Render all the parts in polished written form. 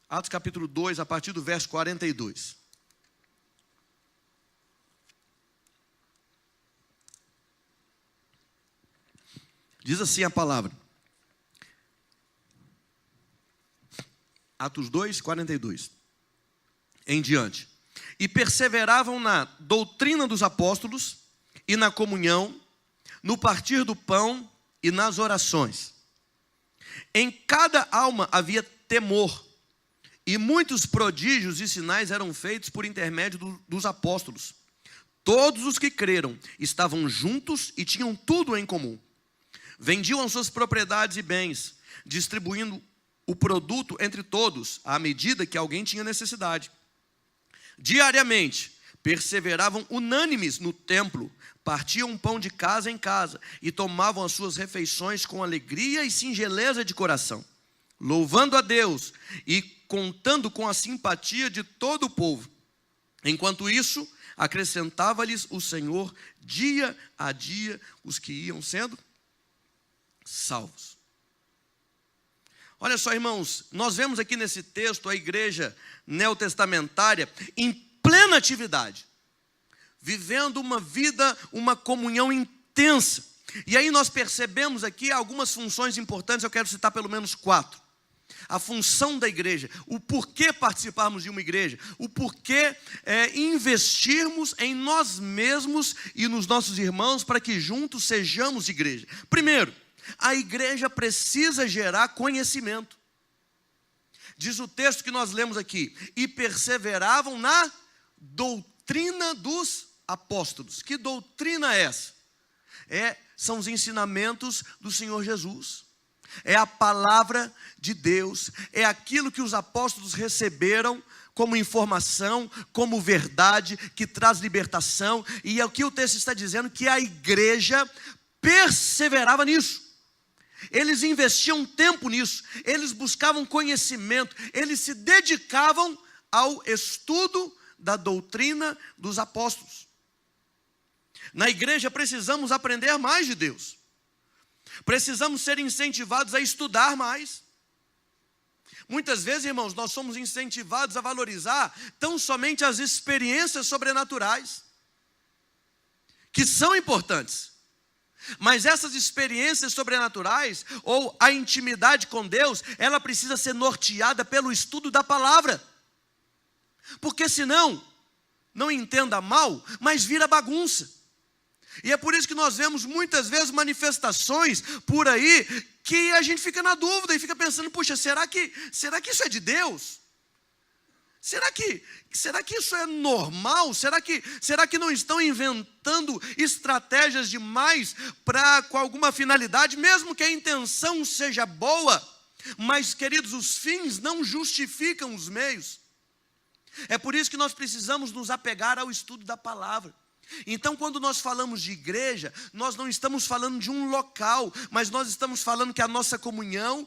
Atos capítulo 2, a partir do verso 42. Diz assim a palavra. Atos 2, 42. Em diante. E perseveravam na doutrina dos apóstolos e na comunhão, no partir do pão e nas orações. Em cada alma havia temor, e muitos prodígios e sinais eram feitos por intermédio dos apóstolos. Todos os que creram estavam juntos e tinham tudo em comum. Vendiam as suas propriedades e bens, distribuindo o produto entre todos, à medida que alguém tinha necessidade. Diariamente, perseveravam unânimes no templo, partiam pão de casa em casa e tomavam as suas refeições com alegria e singeleza de coração, louvando a Deus e contando com a simpatia de todo o povo. Enquanto isso, acrescentava-lhes o Senhor dia a dia os que iam sendo salvos. Olha só, irmãos, nós vemos aqui nesse texto a igreja neotestamentária em plena atividade, vivendo uma vida, uma comunhão intensa. E aí nós percebemos aqui algumas funções importantes, eu quero citar pelo menos 4. A função da igreja, o porquê participarmos de uma igreja, o porquê investirmos em nós mesmos e nos nossos irmãos para que juntos sejamos igreja. Primeiro, a igreja precisa gerar conhecimento. Diz o texto que nós lemos aqui, e perseveravam na doutrina dos apóstolos. Que doutrina é essa? São os ensinamentos do Senhor Jesus. É a palavra de Deus, é aquilo que os apóstolos receberam como informação, como verdade, que traz libertação. E aqui o texto está dizendo que a igreja perseverava nisso. Eles investiam tempo nisso, eles buscavam conhecimento, eles se dedicavam ao estudo da doutrina dos apóstolos. Na igreja precisamos aprender mais de Deus. Precisamos ser incentivados a estudar mais. Muitas vezes, irmãos, nós somos incentivados a valorizar tão somente as experiências sobrenaturais, que são importantes. Mas essas experiências sobrenaturais, ou a intimidade com Deus, ela precisa ser norteada pelo estudo da palavra. Porque senão, não entenda mal, mas vira bagunça. E é por isso que nós vemos muitas vezes manifestações por aí que a gente fica na dúvida e fica pensando, puxa, será que isso é de Deus? Será que isso é normal? Será que não estão inventando estratégias demais com alguma finalidade, mesmo que a intenção seja boa? Mas, queridos, os fins não justificam os meios. É por isso que nós precisamos nos apegar ao estudo da palavra. Então, quando nós falamos de igreja, nós não estamos falando de um local, mas nós estamos falando que a nossa comunhão,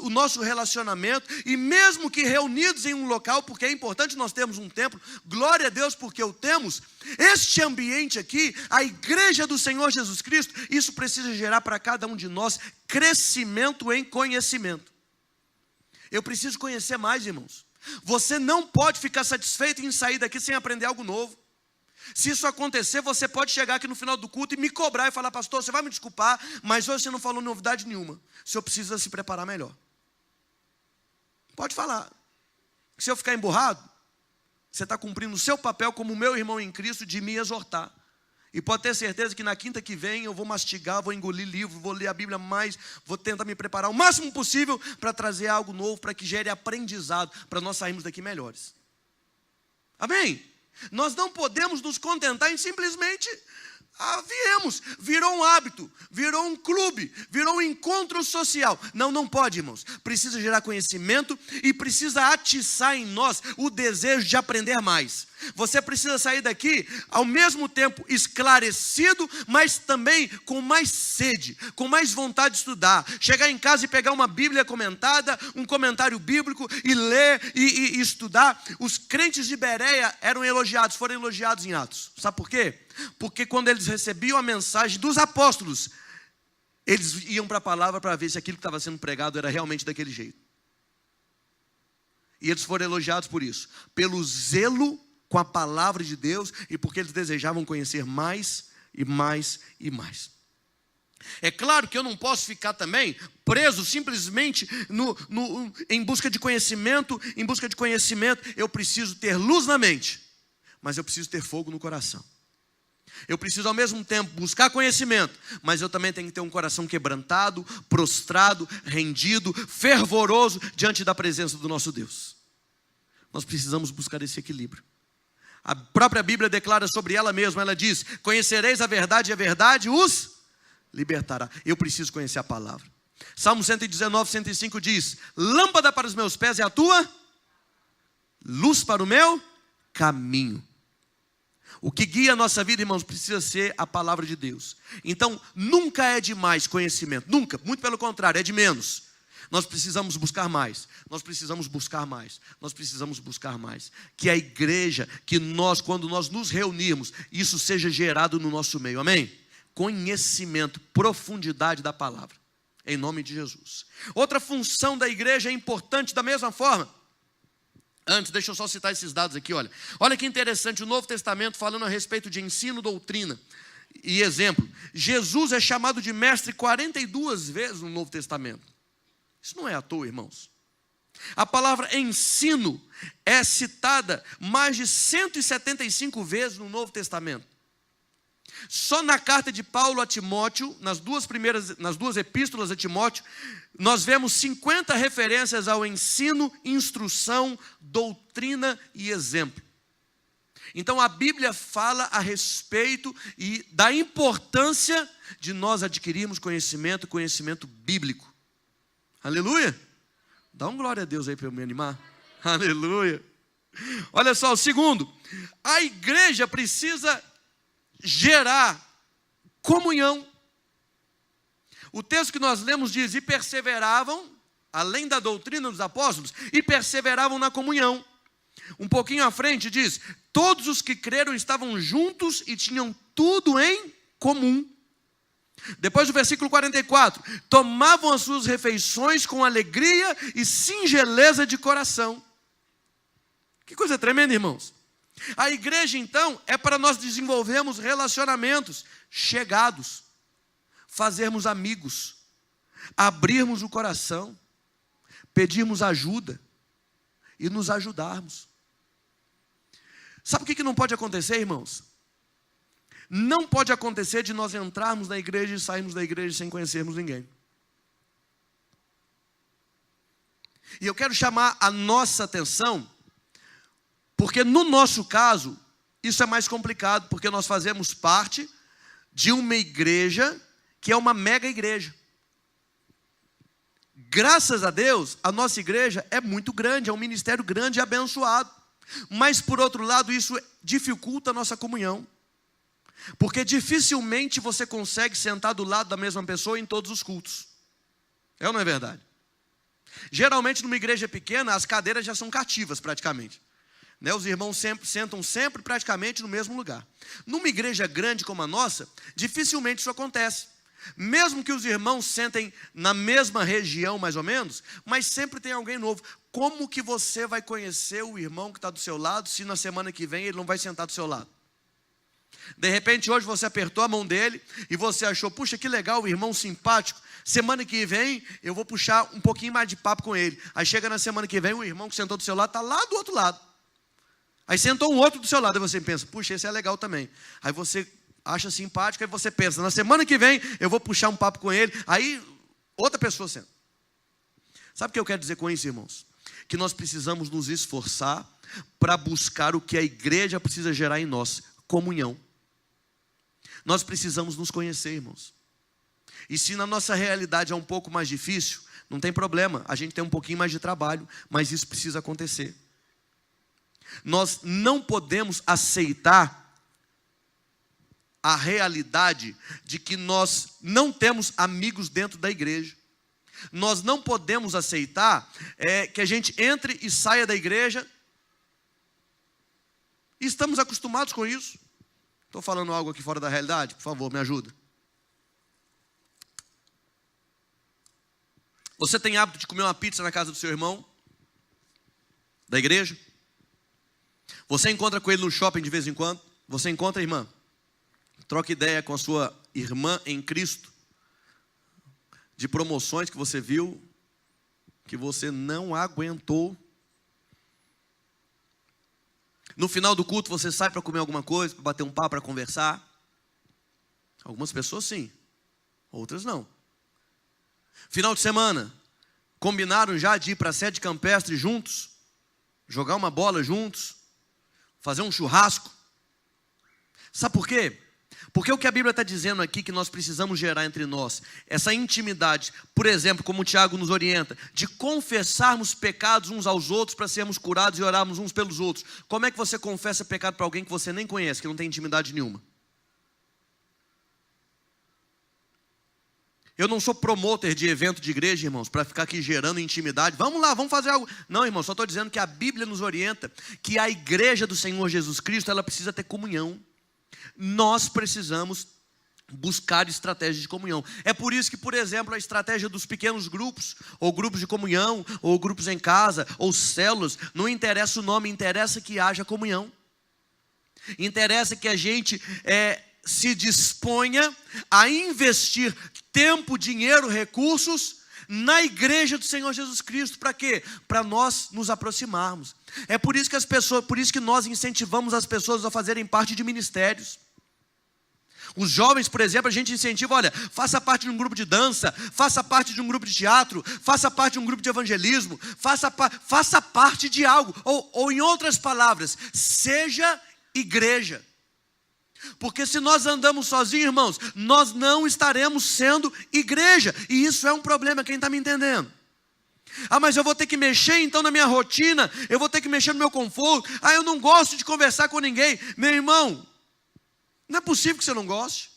o nosso relacionamento, e mesmo que reunidos em um local, porque é importante nós termos um templo, glória a Deus porque o temos, este ambiente aqui, a igreja do Senhor Jesus Cristo, isso precisa gerar para cada um de nós crescimento em conhecimento. Eu preciso conhecer mais, irmãos. Você não pode ficar satisfeito em sair daqui sem aprender algo novo. Se isso acontecer, você pode chegar aqui no final do culto e me cobrar e falar, pastor, você vai me desculpar, mas hoje você não falou novidade nenhuma. O senhor precisa se preparar melhor. Pode falar. Se eu ficar emburrado, você está cumprindo o seu papel como meu irmão em Cristo de me exortar. E pode ter certeza que na quinta que vem eu vou mastigar, vou engolir livro, vou ler a Bíblia mais, vou tentar me preparar o máximo possível para trazer algo novo, para que gere aprendizado, para nós sairmos daqui melhores. Amém? Nós não podemos nos contentar em simplesmente viemos, virou um hábito, virou um clube, virou um encontro social. Não pode, irmãos. Precisa gerar conhecimento e precisa atiçar em nós o desejo de aprender mais. Você precisa sair daqui ao mesmo tempo esclarecido, mas também com mais sede, com mais vontade de estudar. Chegar em casa e pegar uma Bíblia comentada, um comentário bíblico e ler e estudar. Os crentes de Bereia foram elogiados em Atos. Sabe por quê? Porque quando eles recebiam a mensagem dos apóstolos, eles iam para a palavra para ver se aquilo que estava sendo pregado era realmente daquele jeito. E eles foram elogiados por isso, pelo zelo com a palavra de Deus e porque eles desejavam conhecer mais e mais e mais. É claro que eu não posso ficar também preso simplesmente em busca de conhecimento. Em busca de conhecimento, eu preciso ter luz na mente, mas eu preciso ter fogo no coração. Eu preciso ao mesmo tempo buscar conhecimento, mas eu também tenho que ter um coração quebrantado, prostrado, rendido, fervoroso diante da presença do nosso Deus. Nós precisamos buscar esse equilíbrio. A própria Bíblia declara sobre ela mesma, ela diz: conhecereis a verdade e a verdade os libertará. Eu preciso conhecer a palavra. Salmo 119, 105 diz: lâmpada para os meus pés é a tua luz para o meu caminho. O que guia a nossa vida, irmãos, precisa ser a palavra de Deus. Então, nunca é demais conhecimento, nunca, muito pelo contrário, é de menos. Nós precisamos buscar mais, nós precisamos buscar mais, nós precisamos buscar mais. Que a igreja, que nós, quando nós nos reunirmos, isso seja gerado no nosso meio, amém? Conhecimento, profundidade da palavra, em nome de Jesus. Outra função da igreja é importante da mesma forma. Antes, deixa eu só citar esses dados aqui, olha. Olha que interessante, o Novo Testamento falando a respeito de ensino, doutrina e exemplo. Jesus é chamado de mestre 42 vezes no Novo Testamento. Isso não é à toa, irmãos. A palavra ensino é citada mais de 175 vezes no Novo Testamento. Só na carta de Paulo a Timóteo, nas duas epístolas a Timóteo, nós vemos 50 referências ao ensino, instrução, doutrina e exemplo. Então a Bíblia fala a respeito e da importância de nós adquirirmos conhecimento bíblico. Aleluia! Dá um glória a Deus aí para eu me animar. Aleluia! Olha só, o segundo, a igreja precisa gerar comunhão. O texto que nós lemos diz: e perseveravam, além da doutrina dos apóstolos, e perseveravam na comunhão. Um pouquinho à frente diz: todos os que creram estavam juntos e tinham tudo em comum. Depois do versículo 44, tomavam as suas refeições com alegria e singeleza de coração. Que coisa tremenda, irmãos. A igreja, então, é para nós desenvolvermos relacionamentos chegados, fazermos amigos, abrirmos o coração, pedirmos ajuda e nos ajudarmos. Sabe o que não pode acontecer, irmãos? Não pode acontecer de nós entrarmos na igreja e sairmos da igreja sem conhecermos ninguém. E eu quero chamar a nossa atenção, porque no nosso caso, isso é mais complicado, porque nós fazemos parte de uma igreja que é uma mega igreja. Graças a Deus, a nossa igreja é muito grande, é um ministério grande e abençoado. Mas por outro lado, isso dificulta a nossa comunhão. Porque dificilmente você consegue sentar do lado da mesma pessoa em todos os cultos. É ou não é verdade? Geralmente numa igreja pequena, as cadeiras já são cativas praticamente. Os irmãos sentam sempre praticamente no mesmo lugar. Numa igreja grande como a nossa, dificilmente isso acontece. Mesmo que os irmãos sentem na mesma região mais ou menos, mas sempre tem alguém novo. Como que você vai conhecer o irmão que está do seu lado, se na semana que vem ele não vai sentar do seu lado? De repente hoje você apertou a mão dele e você achou: puxa, que legal, o irmão simpático. Semana que vem eu vou puxar um pouquinho mais de papo com ele. Aí chega na semana que vem, o irmão que sentou do seu lado está lá do outro lado. Aí sentou um outro do seu lado, aí você pensa: puxa, esse é legal também. Aí você acha simpático, aí você pensa: na semana que vem eu vou puxar um papo com ele. Aí outra pessoa senta. Sabe o que eu quero dizer com isso, irmãos? Que nós precisamos nos esforçar para buscar o que a igreja precisa gerar em nós: comunhão. Nós precisamos nos conhecer, irmãos. E se na nossa realidade é um pouco mais difícil, não tem problema, a gente tem um pouquinho mais de trabalho, mas isso precisa acontecer. Nós não podemos aceitar a realidade de que nós não temos amigos dentro da igreja. Nós não podemos aceitar que a gente entre e saia da igreja. E estamos acostumados com isso. Estou falando algo aqui fora da realidade? Por favor, me ajuda. Você tem hábito de comer uma pizza na casa do seu irmão? da igreja? Você encontra com ele no shopping de vez em quando? Você encontra, irmã? Troca ideia com a sua irmã em Cristo, de promoções que você viu, que você não aguentou. No final do culto você sai para comer alguma coisa, para bater um papo, para conversar. Algumas pessoas sim, outras não. Final de semana, combinaram já de ir para a sede campestre juntos, jogar uma bola juntos, fazer um churrasco. Sabe por quê? Porque o que a Bíblia está dizendo aqui que nós precisamos gerar entre nós, essa intimidade, por exemplo, como o Tiago nos orienta, de confessarmos pecados uns aos outros para sermos curados e orarmos uns pelos outros. Como é que você confessa pecado para alguém que você nem conhece, que não tem intimidade nenhuma? Eu não sou promotor de evento de igreja, irmãos, para ficar aqui gerando intimidade. Vamos lá, vamos fazer algo. Não, irmãos, só estou dizendo que a Bíblia nos orienta que a igreja do Senhor Jesus Cristo, ela precisa ter comunhão. Nós precisamos buscar estratégias de comunhão. É por isso que, por exemplo, a estratégia dos pequenos grupos, ou grupos de comunhão, ou grupos em casa, ou células, não interessa o nome, interessa que haja comunhão. Interessa que a gente se disponha a investir tempo, dinheiro, recursos na igreja do Senhor Jesus Cristo. Para quê? Para nós nos aproximarmos. É por isso que nós incentivamos as pessoas a fazerem parte de ministérios. Os jovens, por exemplo, a gente incentiva, olha, faça parte de um grupo de dança, faça parte de um grupo de teatro, faça parte de um grupo de evangelismo, faça parte de algo, ou em outras palavras, seja igreja. Porque se nós andamos sozinhos, irmãos, nós não estaremos sendo igreja, e isso é um problema, quem está me entendendo? Ah, mas eu vou ter que mexer então na minha rotina, eu vou ter que mexer no meu conforto, eu não gosto de conversar com ninguém. Meu irmão, não é possível que você não goste.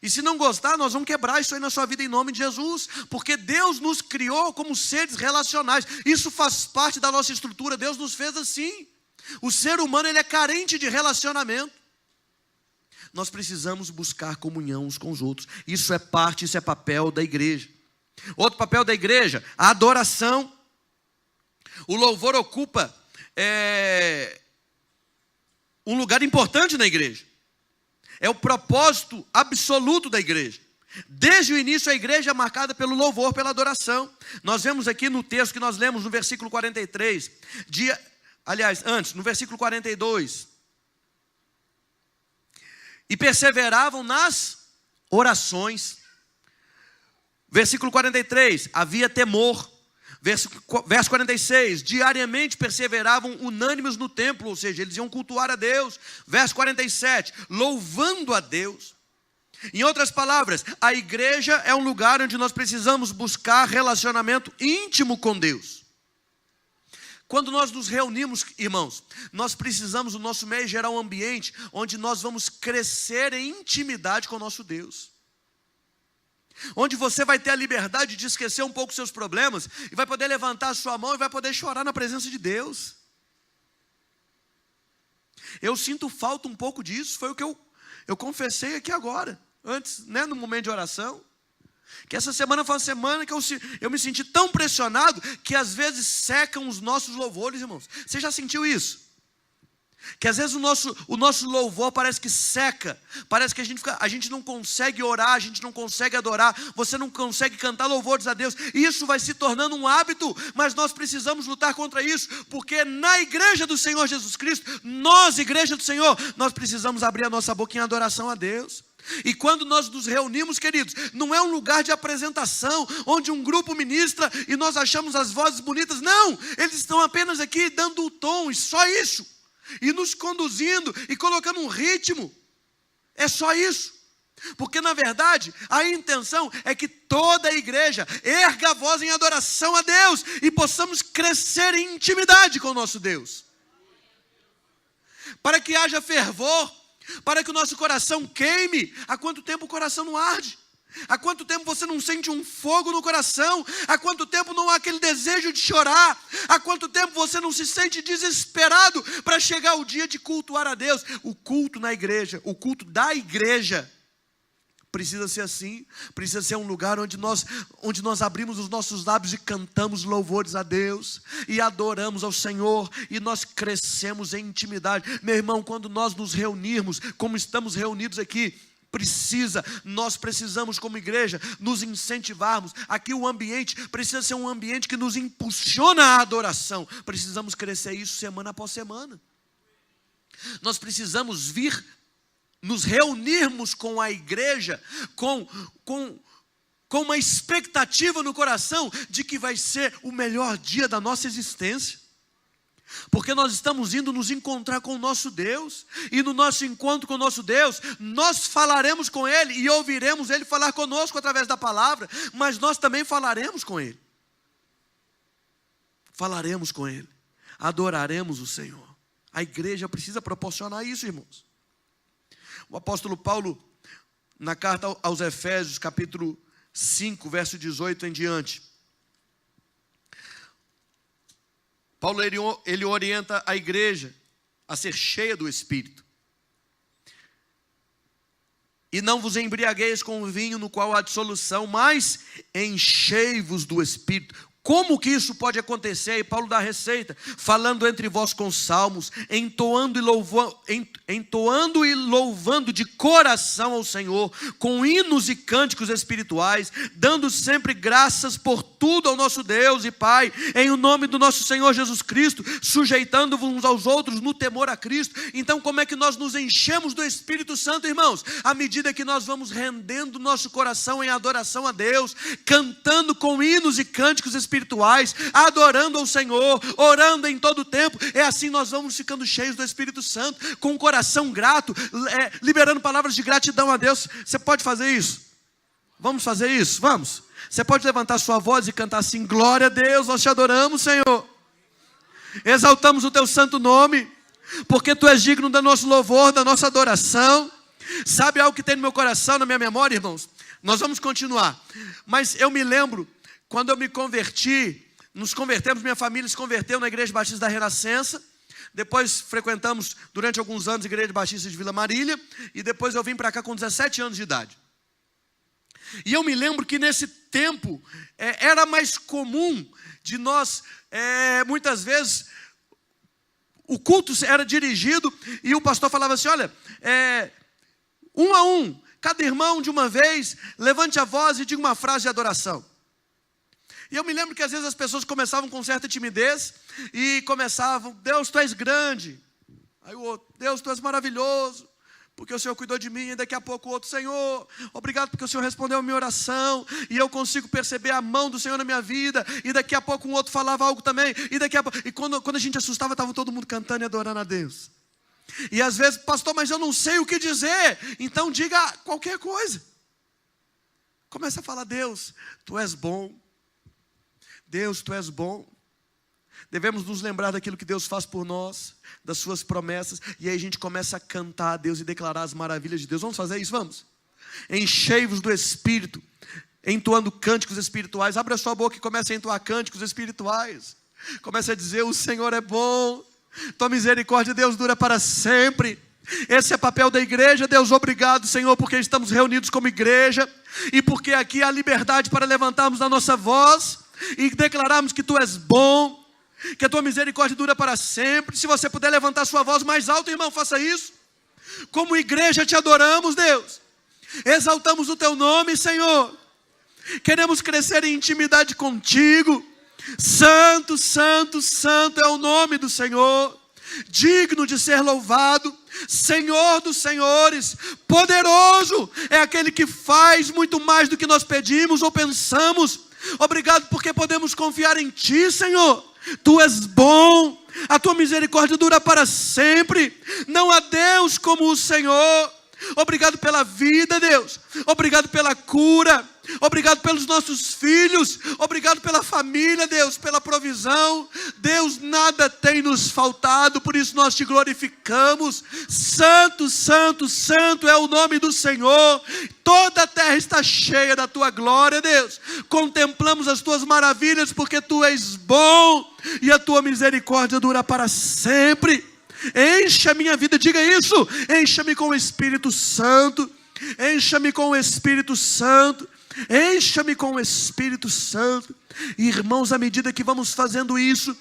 E se não gostar, nós vamos quebrar isso aí na sua vida em nome de Jesus, porque Deus nos criou como seres relacionais, isso faz parte da nossa estrutura, Deus nos fez assim. O ser humano, ele é carente de relacionamento. Nós precisamos buscar comunhão uns com os outros, isso é papel da igreja. Outro papel da igreja, a adoração. O louvor ocupa um lugar importante na igreja. É o propósito absoluto da igreja. Desde o início a igreja é marcada pelo louvor, pela adoração. Nós vemos aqui no texto que nós lemos no versículo 43, antes, no versículo 42. E perseveravam nas orações. Versículo 43, havia temor. Verso 46, diariamente perseveravam unânimes no templo, ou seja, eles iam cultuar a Deus. Verso 47, louvando a Deus. Em outras palavras, a igreja é um lugar onde nós precisamos buscar relacionamento íntimo com Deus. Quando nós nos reunimos, irmãos, nós precisamos, no nosso meio, gerar um ambiente onde nós vamos crescer em intimidade com o nosso Deus. Onde você vai ter a liberdade de esquecer um pouco os seus problemas e vai poder levantar a sua mão e vai poder chorar na presença de Deus. Eu sinto falta um pouco disso, foi o que eu confessei aqui agora, antes, no momento de oração. Que essa semana foi uma semana que eu me senti tão pressionado que às vezes secam os nossos louvores, irmãos. Você já sentiu isso? Que às vezes o nosso louvor parece que seca, parece que a gente não consegue orar, a gente não consegue adorar, você não consegue cantar louvores a Deus, isso vai se tornando um hábito, mas nós precisamos lutar contra isso, porque na igreja do Senhor Jesus Cristo, nós, igreja do Senhor, nós precisamos abrir a nossa boca em adoração a Deus. E quando nós nos reunimos, queridos, não é um lugar de apresentação, onde um grupo ministra e nós achamos as vozes bonitas, não, eles estão apenas aqui dando o tom, e só isso. E nos conduzindo e colocando um ritmo. É só isso. Porque na verdade a intenção é que toda a igreja erga a voz em adoração a Deus e possamos crescer em intimidade com o nosso Deus. Para que haja fervor, para que o nosso coração queime. Há quanto tempo o coração não arde? Há quanto tempo você não sente um fogo no coração? Há quanto tempo não há aquele desejo de chorar? Há quanto tempo você não se sente desesperado para chegar o dia de cultuar a Deus? O culto na igreja, o culto da igreja, Precisa ser assim, precisa ser um lugar onde nós abrimos os nossos lábios e cantamos louvores a Deus, e adoramos ao Senhor, e nós crescemos em intimidade. Meu irmão, quando nós nos reunirmos, como estamos reunidos aqui, nós precisamos como igreja nos incentivarmos. Aqui o ambiente precisa ser um ambiente que nos impulsiona à adoração. Precisamos crescer isso semana após semana. Nós precisamos nos reunirmos com a igreja com uma expectativa no coração de que vai ser o melhor dia da nossa existência. Porque nós estamos indo nos encontrar com o nosso Deus, e no nosso encontro com o nosso Deus, nós falaremos com Ele e ouviremos Ele falar conosco através da palavra, mas nós também falaremos com Ele. Falaremos com Ele, adoraremos o Senhor. A igreja precisa proporcionar isso, irmãos. O apóstolo Paulo, na carta aos Efésios, capítulo 5, verso 18 em diante, Paulo ele orienta a igreja a ser cheia do Espírito. E não vos embriagueis com o vinho no qual há dissolução, mas enchei-vos do Espírito. Como que isso pode acontecer? E Paulo dá a receita: falando entre vós com salmos, entoando e louvando de coração ao Senhor, com hinos e cânticos espirituais, dando sempre graças por tudo ao nosso Deus e Pai, em o nome do nosso Senhor Jesus Cristo, sujeitando-vos uns aos outros no temor a Cristo. Então, como é que nós nos enchemos do Espírito Santo, irmãos? À medida que nós vamos rendendo nosso coração em adoração a Deus, cantando com hinos e cânticos espirituais, adorando ao Senhor, orando em todo o tempo. É assim nós vamos ficando cheios do Espírito Santo, com o coração grato, liberando palavras de gratidão a Deus. Você pode fazer isso? Vamos fazer isso? Vamos. Você pode levantar sua voz e cantar assim: glória a Deus, nós te adoramos, Senhor, exaltamos o teu santo nome, porque tu és digno do nosso louvor, da nossa adoração. Sabe algo que tem no meu coração, na minha memória, irmãos? Nós vamos continuar, mas eu me lembro, quando eu me converti, nos convertemos, minha família se converteu na Igreja Batista da Renascença. Depois frequentamos durante alguns anos a Igreja Batista de Vila Marília, e depois eu vim para cá com 17 anos de idade. E eu me lembro que nesse tempo era mais comum de nós, muitas vezes, o culto era dirigido e o pastor falava assim: olha, um a um, cada irmão de uma vez, levante a voz e diga uma frase de adoração. E eu me lembro que às vezes as pessoas começavam com certa timidez e começavam: Deus, tu és grande. Aí o outro: Deus, tu és maravilhoso, porque o Senhor cuidou de mim. E daqui a pouco o outro: Senhor, obrigado porque o Senhor respondeu a minha oração, e eu consigo perceber a mão do Senhor na minha vida. E daqui a pouco um outro falava algo também, e quando a gente assustava, estava todo mundo cantando e adorando a Deus. E às vezes: pastor, mas eu não sei o que dizer. Então diga qualquer coisa. Começa a falar: Deus, tu és bom. Deus, tu és bom. Devemos nos lembrar daquilo que Deus faz por nós, das suas promessas, e aí a gente começa a cantar a Deus e declarar as maravilhas de Deus. Vamos fazer isso? Vamos. Enchei-vos do Espírito, entoando cânticos espirituais. Abre a sua boca e comece a entoar cânticos espirituais. Comece a dizer: o Senhor é bom, tua misericórdia, Deus, dura para sempre. Esse é o papel da igreja. Deus, obrigado, Senhor, porque estamos reunidos como igreja, e porque aqui há liberdade para levantarmos a nossa voz e declararmos que tu és bom, que a tua misericórdia dura para sempre. Se você puder levantar sua voz mais alto, irmão, faça isso. Como igreja te adoramos, Deus, exaltamos o teu nome, Senhor. Queremos crescer em intimidade contigo. Santo, santo, santo é o nome do Senhor, digno de ser louvado. Senhor dos senhores, poderoso é aquele que faz muito mais do que nós pedimos ou pensamos. Obrigado porque podemos confiar em ti, Senhor. Tu és bom, a tua misericórdia dura para sempre. Não há Deus como o Senhor. Obrigado pela vida, Deus. Obrigado pela cura. Obrigado pelos nossos filhos. Obrigado pela família, Deus, pela provisão. Deus, nada tem nos faltado, por isso nós te glorificamos. Santo, santo, santo é o nome do Senhor. Toda a terra está cheia da tua glória, Deus. Contemplamos as tuas maravilhas, porque tu és bom e a tua misericórdia dura para sempre. Encha a minha vida, diga isso: encha-me com o Espírito Santo. Encha-me com o Espírito Santo. Encha-me com o Espírito Santo. E, irmãos, à medida que vamos fazendo isso,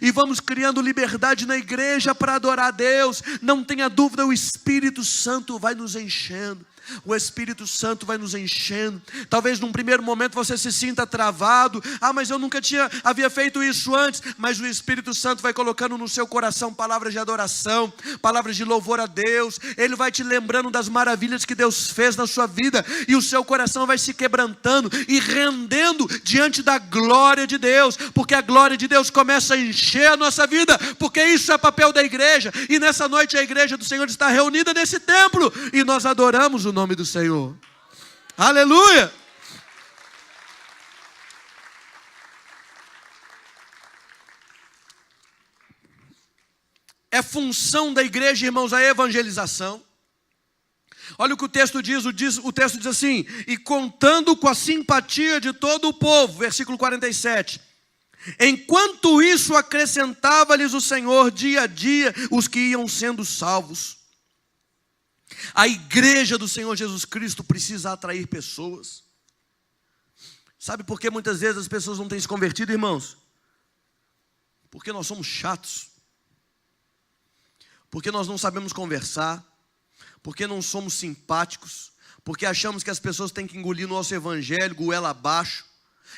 e vamos criando liberdade na igreja para adorar a Deus, não tenha dúvida, o Espírito Santo vai nos enchendo. O Espírito Santo vai nos enchendo. Talvez num primeiro momento você se sinta travado. Mas eu nunca havia feito isso antes. Mas o Espírito Santo vai colocando no seu coração palavras de adoração, palavras de louvor a Deus. Ele vai te lembrando das maravilhas que Deus fez na sua vida, e o seu coração vai se quebrantando e rendendo diante da glória de Deus, porque a glória de Deus começa a encher a nossa vida, porque isso é papel da igreja. E nessa noite a igreja do Senhor está reunida nesse templo, e nós adoramos o nome do Senhor. Aleluia! É função da igreja, irmãos, a evangelização. Olha o que o texto diz, o texto diz assim: e contando com a simpatia de todo o povo, versículo 47. Enquanto isso, acrescentava-lhes o Senhor dia a dia os que iam sendo salvos. A igreja do Senhor Jesus Cristo precisa atrair pessoas. Sabe por que muitas vezes as pessoas não têm se convertido, irmãos? Porque nós somos chatos. Porque nós não sabemos conversar. Porque não somos simpáticos. Porque achamos que as pessoas têm que engolir nosso evangelho goela abaixo.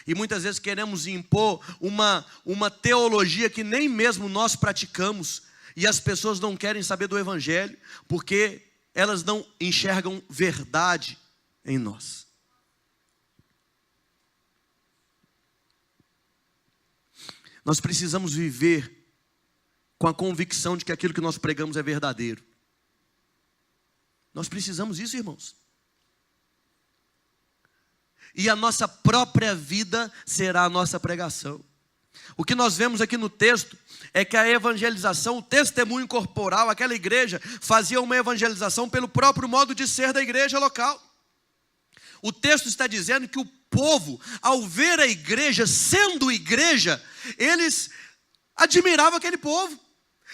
E muitas vezes queremos impor uma teologia que nem mesmo nós praticamos. E as pessoas não querem saber do evangelho, porque elas não enxergam verdade em nós. Nós precisamos viver com a convicção de que aquilo que nós pregamos é verdadeiro. Nós precisamos disso, irmãos. E a nossa própria vida será a nossa pregação. O que nós vemos aqui no texto é que a evangelização, o testemunho corporal, aquela igreja fazia uma evangelização pelo próprio modo de ser da igreja local. O texto está dizendo que o povo, ao ver a igreja sendo igreja, eles admiravam aquele povo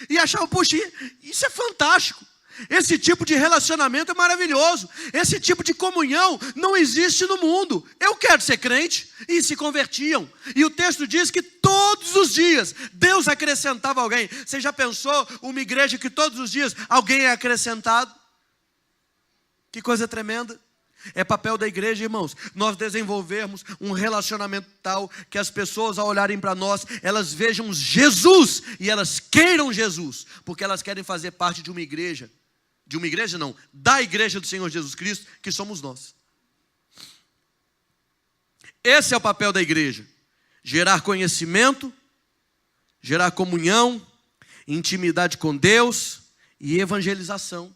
e achavam: poxa, isso é fantástico. Esse tipo de relacionamento é maravilhoso. Esse tipo de comunhão não existe no mundo. Eu quero ser crente. E se convertiam. E o texto diz que todos os dias Deus acrescentava alguém. Você já pensou uma igreja que todos os dias alguém é acrescentado? Que coisa tremenda. É papel da igreja, irmãos, nós desenvolvermos um relacionamento tal que as pessoas, ao olharem para nós, elas vejam Jesus e elas queiram Jesus, porque elas querem fazer parte de uma igreja. De uma igreja não, da igreja do Senhor Jesus Cristo, que somos nós. Esse é o papel da igreja: gerar conhecimento, gerar comunhão, intimidade com Deus e evangelização.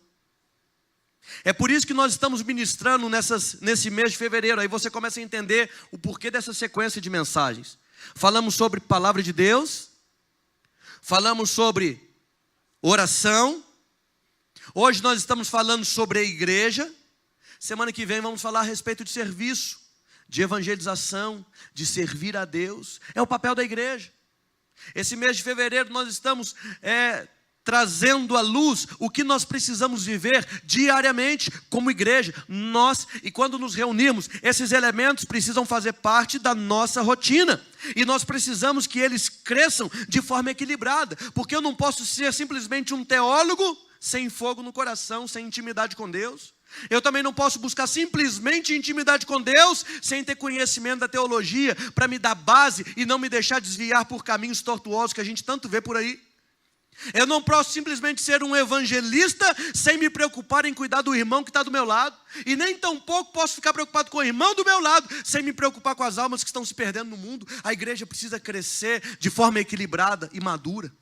É por isso que nós estamos ministrando nesse mês de fevereiro. Aí você começa a entender o porquê dessa sequência de mensagens. Falamos sobre palavra de Deus, falamos sobre oração. Hoje nós estamos falando sobre a igreja. Semana que vem vamos falar a respeito de serviço, de evangelização, de servir a Deus. É o papel da igreja. Esse mês de fevereiro nós estamos trazendo à luz o que nós precisamos viver diariamente como igreja. E quando nos reunirmos, esses elementos precisam fazer parte da nossa rotina. E nós precisamos que eles cresçam de forma equilibrada. Porque eu não posso ser simplesmente um teólogo sem fogo no coração, sem intimidade com Deus. Eu também não posso buscar simplesmente intimidade com Deus sem ter conhecimento da teologia para me dar base e não me deixar desviar por caminhos tortuosos que a gente tanto vê por aí. Eu não posso simplesmente ser um evangelista sem me preocupar em cuidar do irmão que está do meu lado. E nem tampouco posso ficar preocupado com o irmão do meu lado sem me preocupar com as almas que estão se perdendo no mundo. A igreja precisa crescer de forma equilibrada e madura.